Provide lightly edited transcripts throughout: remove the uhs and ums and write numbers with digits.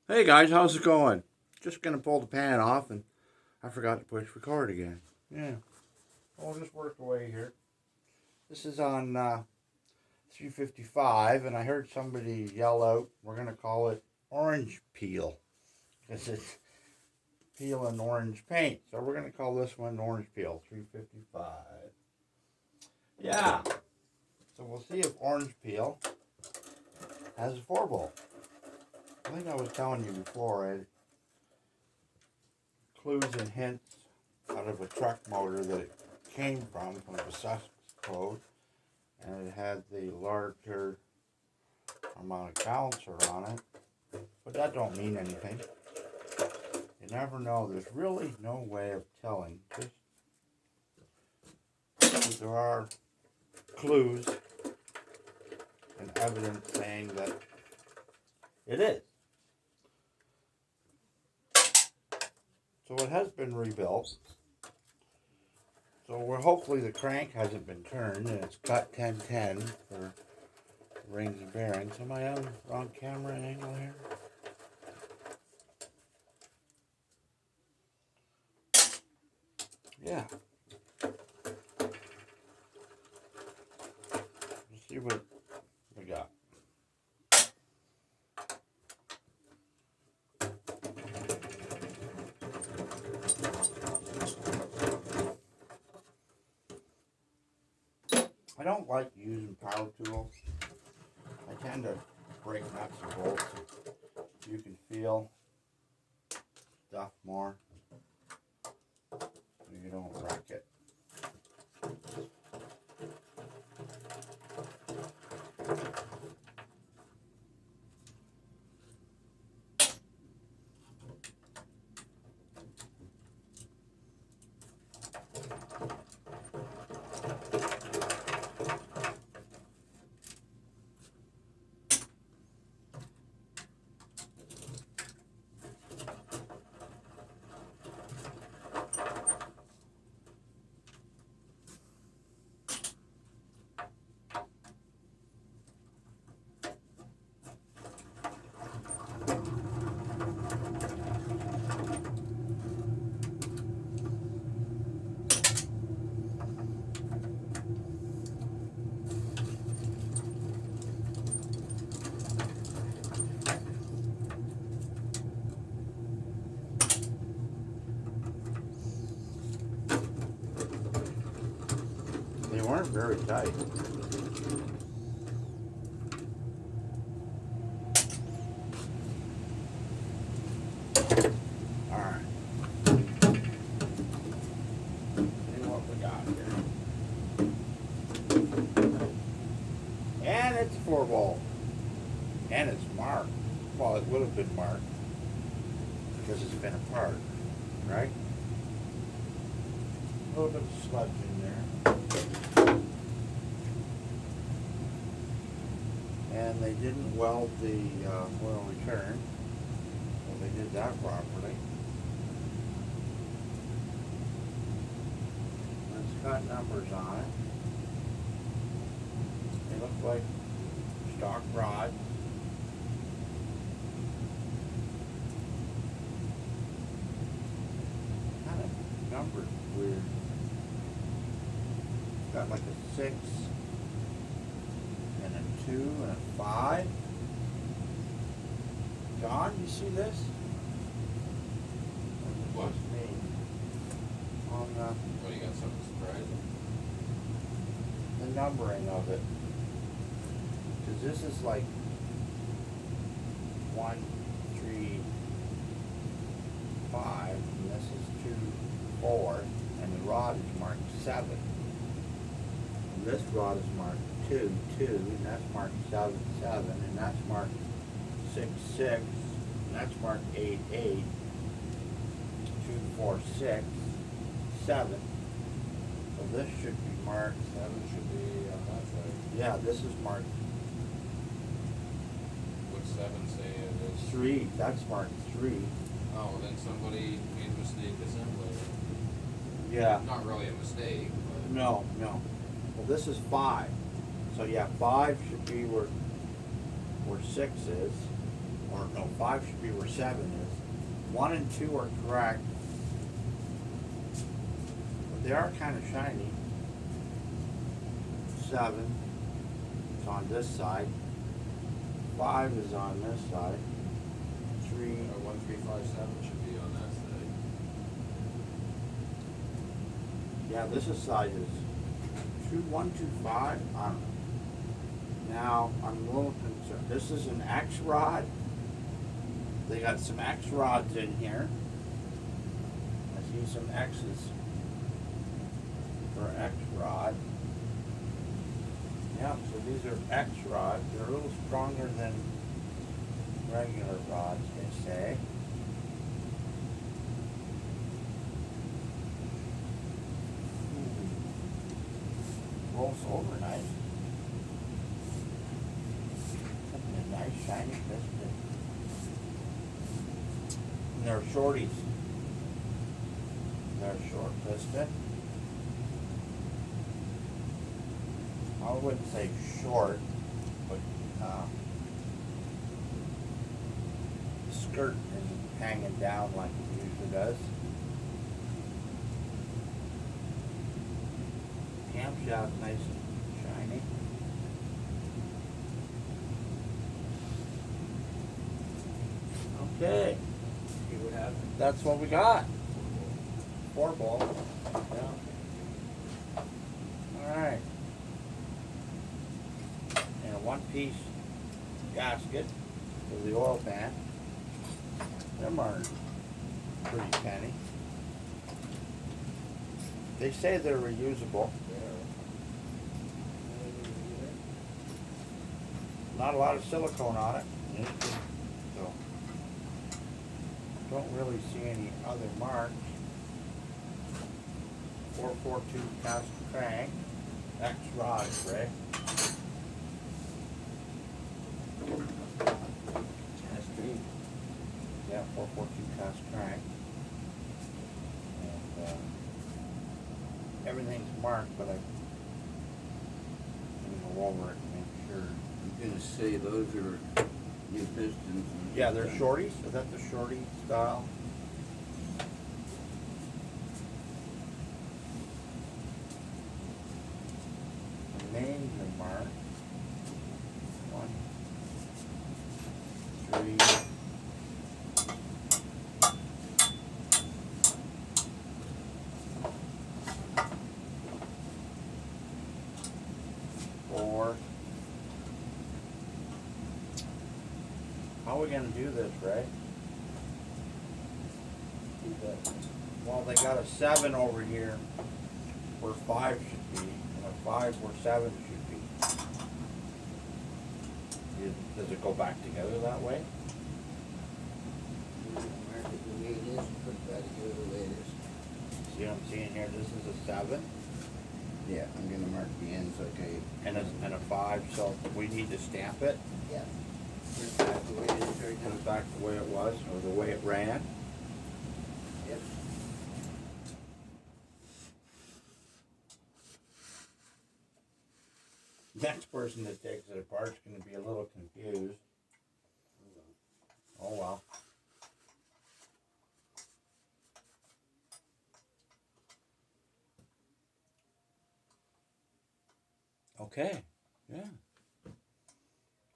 Hey guys, how's it going? Just gonna pull the pan off and I forgot to push record again. Yeah, I'll just work away here. This is on 355 and I heard somebody yell out, we're gonna call it orange peel because it's peel and orange paint. So we're gonna call this one orange peel 355. Yeah, so we'll see if orange peel has a 4-bolt. I think I was telling you before, I clues and hints out of a truck motor that it came from the sus code, and it had the larger amount of balancer on it, but that don't mean anything. You never know. There's really no way of telling. Just there are clues and evidence saying that it is. So it has been rebuilt. So we're hopefully the crank hasn't been turned and it's cut 1010 for rings and bearings. Am I on the wrong camera angle here? Yeah. Let's see what we got. I don't like using power tools. I tend to break nuts and bolts so you can feel stuff more so you don't wreck it. They weren't very tight. Alright. See what we got here. And it's 4-volt. And it's marked. Well, it would have been marked because it's been apart, right? A little bit of sludge in there. And they didn't weld the oil return. Well, they did that properly. It's got numbers on it. They look like stock rods. Kind of numbered weird. Got like a 6 and a 2 and a 5. John, you see this? What? Me. On What, you got something surprising? the numbering of it. Because this is like 1, 3, 5, and this is 2, 4, and the rod is marked 7. And this rod is marked 2, 2, and that's marked 7, 7, and that's marked 6, 6, and that's marked 8, 8, 2, 4, 6, 7. So this should be marked. 7 should be on that side. Yeah, this is marked What's 7 say it is? 3. That's marked 3. Oh, well, then somebody made a mistake assembly. Yeah. Not really a mistake, but. No, no. Well, this is 5. So yeah, 5 should be where 6 is, or no, 5 should be where 7 is. 1 and 2 are correct, but they are kind of shiny. 7 is on this side. 5 is on this side. 3. 1357 should be on that side. Yeah, this is side is 2125. I don't know. Now I'm a little concerned. This is an X rod. They got some X rods in here. I see some X's for X rod. Yeah, so these are X rods. They're a little stronger than regular rods, they say. Rolls over nice. A nice shiny piston. And they're shorties. They're short piston. I wouldn't say short, but the skirt isn't hanging down like it usually does. Camshaft nice and shiny. Okay, See what happened? that's what we got. 4 ball. Yeah. All right. And a 1-piece gasket for the oil pan. Them are pretty penny. They say they're reusable. Not a lot of silicone on it. So don't really see any other marks. 442 cast crank. X rod, Ray. Yeah, 442 cast crank. And everything's marked, but I'm gonna go over it and make sure. I'm gonna say those are new pistons. Yeah, they're shorties. Is that the shorty style? The names are marked. 1, 3. 4. How are we gonna do this, Ray? Well, they got a 7 over here where 5 should be, and a 5 where 7 should be. Does it go back together that way? Mark it the way it is, and put it back together the way it is. See what I'm seeing here? This is a 7 Yeah, I'm gonna mark the ends, okay. and a 5, so we need to stamp it. Yeah. Put it back the way it is right Put now. it back the way it was, or the way it ran. Yep. Next person that takes it apart is gonna be a little confused. Oh well. Okay, yeah.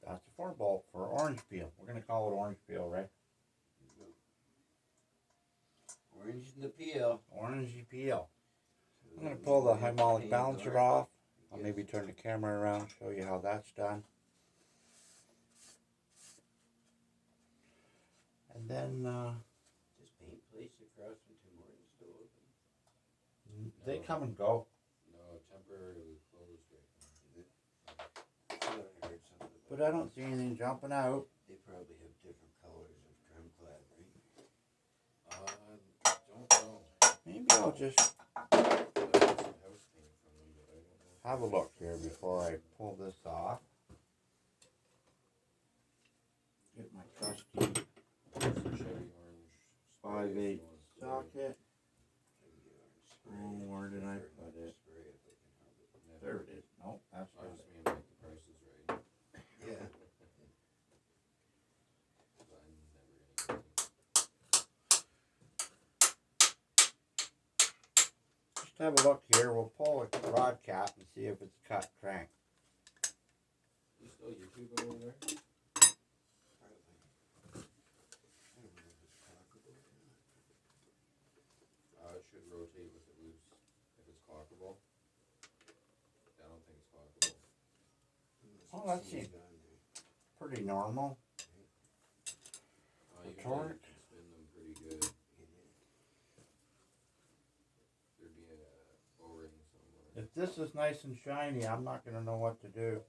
That's a 4-bolt for orange peel. We're gonna call it orange peel, right? Orange in the peel. Orangey peel. I'm gonna pull the hydraulic balancer off. I'll maybe turn the camera around, show you how that's done. And then Just paint place across from Tim Hortons still open. they come and go. No, temporarily closed right I thought I heard something about But I don't see anything jumping out. They probably have different colors of trim clad, right? now. Don't know. Maybe I'll just I got some house paint from them, but I don't know. have a look here before I pull this off. Get my trusty It's a Chevy orange. 5/8 One. socket. Spray Oh, it. where did I Or put not it? Spray it, they can have it. Never. There it is. No, that's I not just it. mean like the price is right. Yeah. Just have a look here. We'll pull a rod cap and see if it's cut crank. You still YouTube over there? It should rotate with it loose if it's cockable. I don't think it's cockable. Oh, that seems pretty normal. You The can torque. spin them pretty good. There'd be a O-ring somewhere. If this is nice and shiny, I'm not going to know what to do.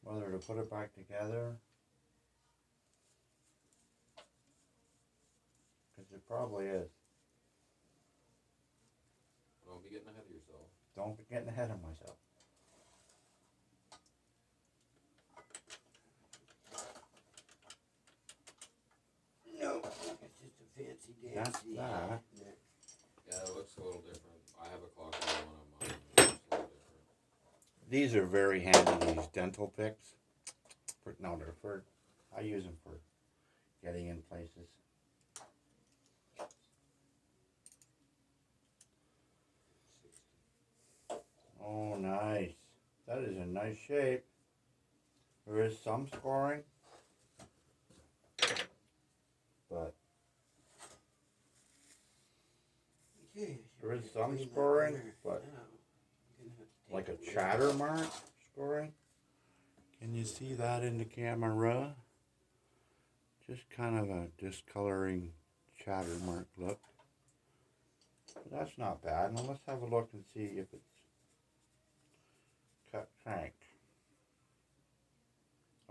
Whether to put it back together. Because it probably is. Don't be getting ahead of yourself. Don't be getting ahead of myself. No, it's just a fancy That's dancy. that. Yeah, it looks a little different. I have a clockable one on mine. It looks a little different. These are very handy, these dental picks. No, they're for, I use them for getting in places. Oh, nice. That is a nice shape. There is some scoring, but Okay, there is should some clean that scoring, there. but Now, I'm gonna have to like take a away chatter mark scoring. Can you see that in the camera? Just kind of a discoloring chatter mark look. But that's not bad. Now let's have a look and see if it's cut crank.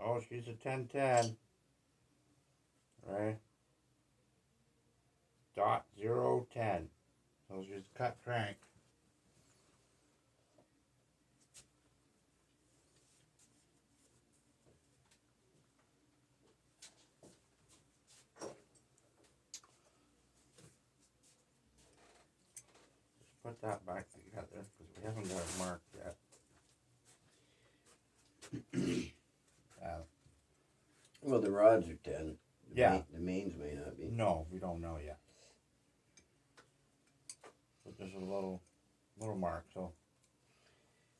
Oh, she's a 1010. Right? .010. So she's cut crank. Put that back together because we haven't got it marked yet. Well, the rods are 10. Yeah. The mains may not be. No, we don't know yet. But there's a little mark, so.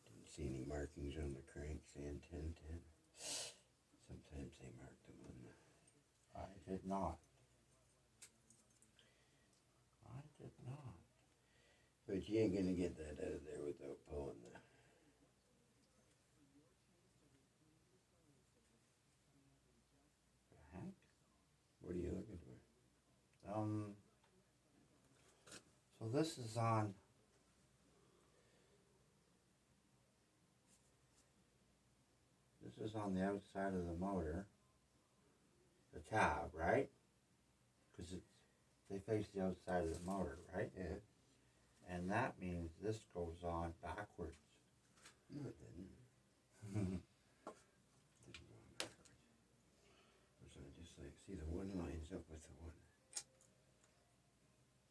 Didn't see any markings on the crank saying 1010. Sometimes they mark them on the. I did not. But you ain't gonna get that out of there without pulling the. The heck? What are you looking for? So this is on. This is on the outside of the motor. The tab, right? Because they face the outside of the motor, right? Yeah. And that means this goes on backwards. No, it didn't. Didn't go backwards. So I just like see the one lines up with the one.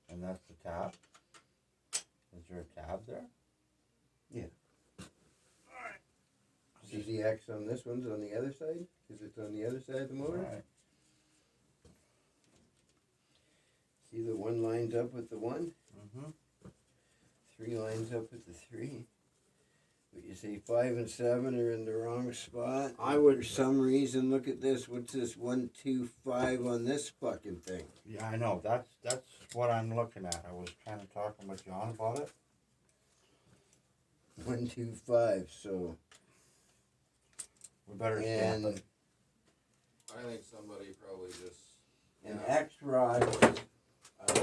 And that's the tab. Is there a tab there? Yeah. See the X on this one's on the other side? Because it's on the other side of the motor? Right. See the one lines up with the one? Mm-hmm. 3 lines up with the 3. But you see 5 and 7 are in the wrong spot. I would- For some reason, look at this. What's this? 1, 2, 5 on this fucking thing. Yeah, I know. That's what I'm looking at. I was kind of talking with John about it. 1, 2, 5. So, We better stamp and it. I think somebody probably just. an X rod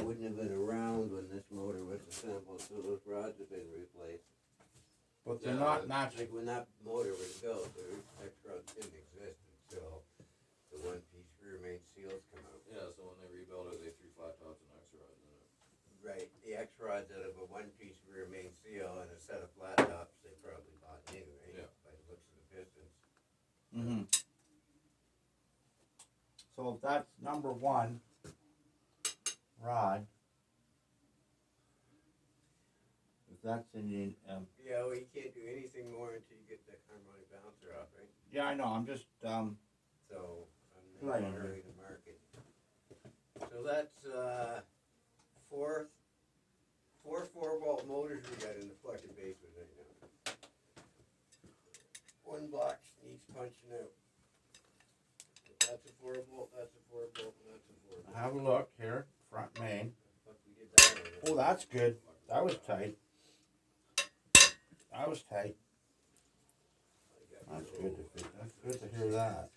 wouldn't have been around when this motor was assembled, so those rods have been replaced. But they're Yeah, not matching. Like when that motor was built, the X rods didn't exist until the one-piece rear main seals come out. Yeah, so when they rebuilt it, they threw flat tops and X rods in it. Right, the X rods out of a one-piece rear main seal and a set of flat tops, they probably bought new, right? Yeah. By the looks of the pistons. Mm-hmm. So if that's number 1 rod, if that's in the Yeah, well, you can't do anything more until you get the harmonic bouncer off, right? yeah, I know. I'm just So, I'm Right. not ready to mark it. So that's 4th, 4 4-volt motors we got in the fucking basement right now. One box needs punching out. That's a 4-volt, that's a 4-volt, and that's a 4-volt. Have a look here, front main. Fuck, we get that one. Oh, that's good. That was tight. That was tight. That's good to feel. That's good to hear that.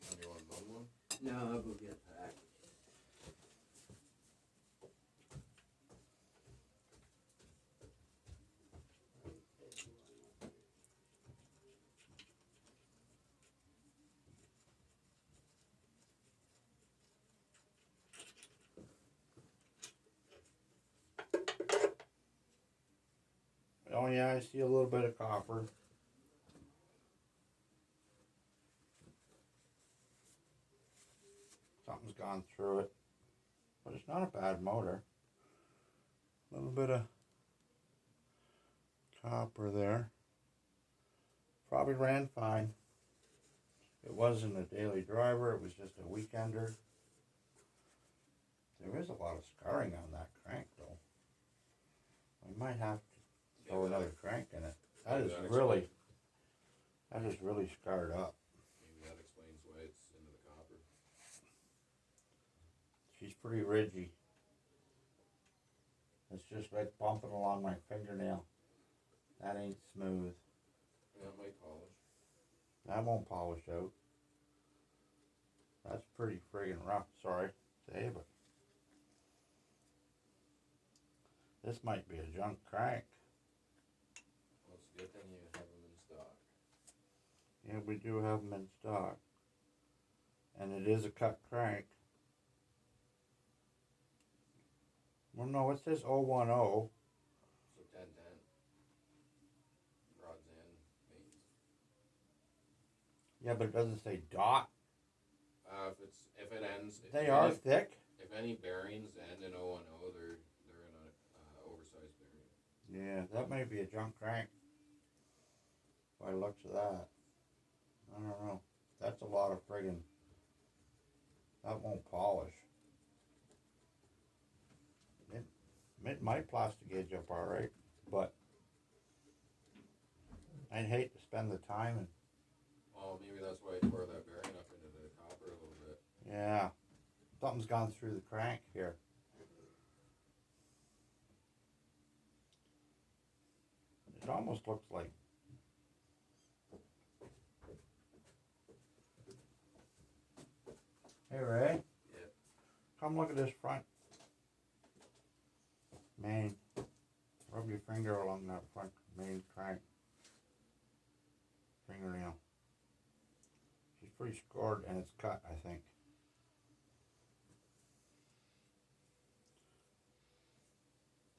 And you want another one? No, I'll go get that. Oh yeah, I see a little bit of copper. Something's gone through it. But it's not a bad motor. A little bit of copper there. Probably ran fine. It wasn't a daily driver, it was just a weekender. There is a lot of scarring on that crank though. We might have to throw another crank in it. That is really scarred up. Maybe that explains why it's into the copper. She's pretty ridgy. It's just like bumping along my fingernail. That ain't smooth. Yeah, it might polish. That won't polish out. That's pretty friggin' rough. Sorry to say, but this might be a junk crank. Well, it's a good thing you have them in stock. Yeah, we do have them in stock. And it is a cut crank. Well, no, it says 010. So 1010. Rods and mains. Yeah, but it doesn't say dot. If it ends. They are thick. If any bearings end in 010, they're in a oversized bearing. Yeah, that may be a junk crank. By the looks of that. I don't know. That's a lot of friggin'. That won't polish. It might plastic gauge up alright, but I'd hate to spend the time and. Oh, maybe that's why I tore that bearing up into the copper a little bit. Yeah. Something's gone through the crank here. It almost looks like. Hey Ray. Yeah. Come look at this front main. Rub your finger along that front main crank. Fingernail. She's pretty scored and it's cut, I think.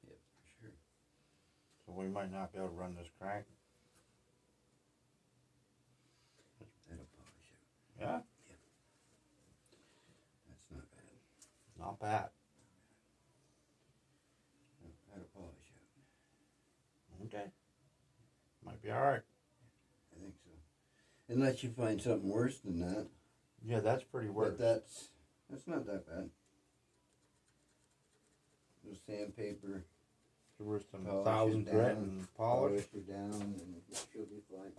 Yep, for sure. So we might not be able to run this crank. That'll polish out. Yeah? That's not bad. Not bad. That'll polish out. Okay. Might be alright. I think so. Unless you find something worse than that. Yeah, that's pretty worse. But that's not that bad. Little sandpaper. There was some Polish it 1,000 grit down, and polish. her down, and she'll be fine.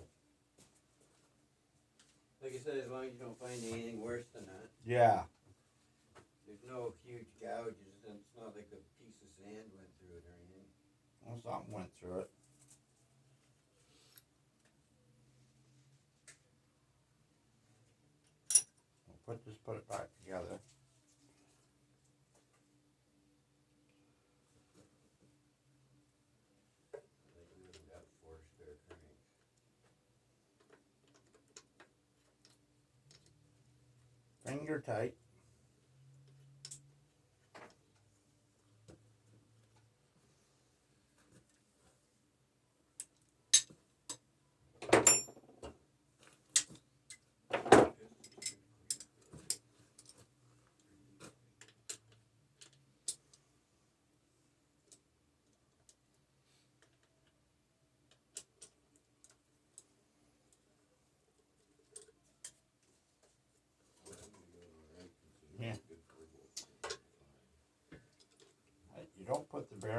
Like I said, as long as you don't find anything worse than that. Yeah. There's no huge gouges, and it's not like a piece of sand went through it or anything. Well, something went through it. Just put it back together. I think we even got 4 spare cranks. Finger tight.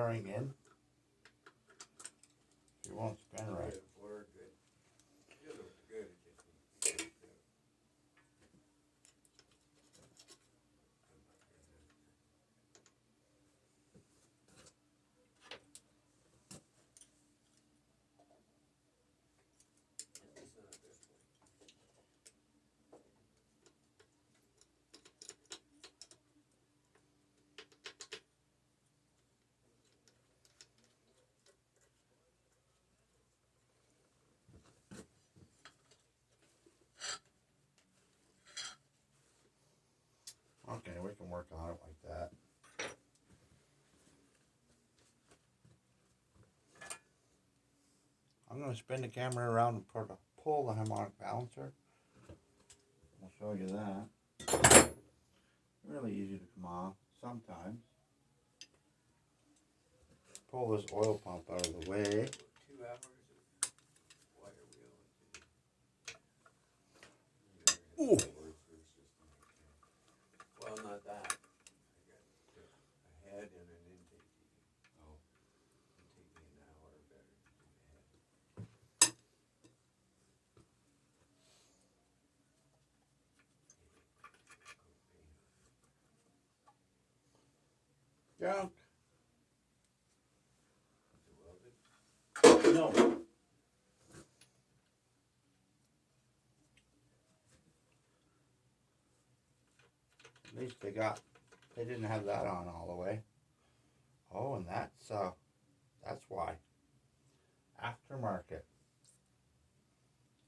bearing in. It won't spin right. Good, forward, good. Good, good. It just needs to be good. At least not at this point. Okay, we can work on it like that. I'm going to spin the camera around and pull the harmonic balancer. I'll show you that. Really easy to come off sometimes. Pull this oil pump out of the way. 2 hours of wire wheel. Ooh. Well, not that. I got a head and an intake heating. Oh. It'll take me an hour better to do the head. Junk. Is it welded? No. At least they didn't have that on all the way. Oh, and that's why. Aftermarket.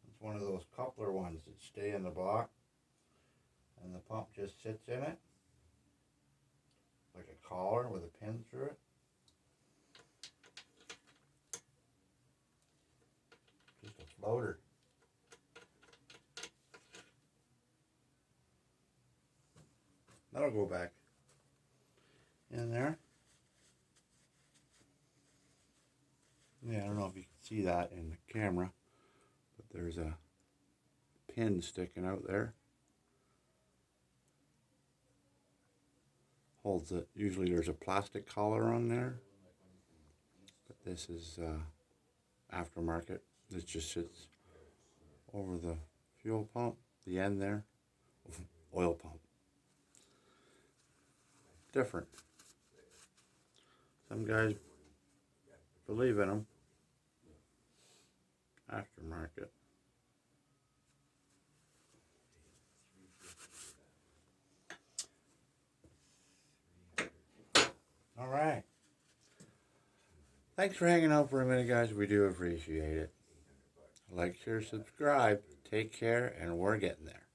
It's one of those coupler ones that stay in the block and the pump just sits in it. Like a collar with a pin through it. Just a floater. That'll go back in there. Yeah, I don't know if you can see that in the camera, but there's a pin sticking out there. Holds it. Usually there's a plastic collar on there, but this is aftermarket. This just sits over the fuel pump, the end there, oil pump. Different. Some guys believe in them. Aftermarket. All right. Thanks for hanging out for a minute, guys. We do appreciate it. Like, share, subscribe. Take care, and we're getting there.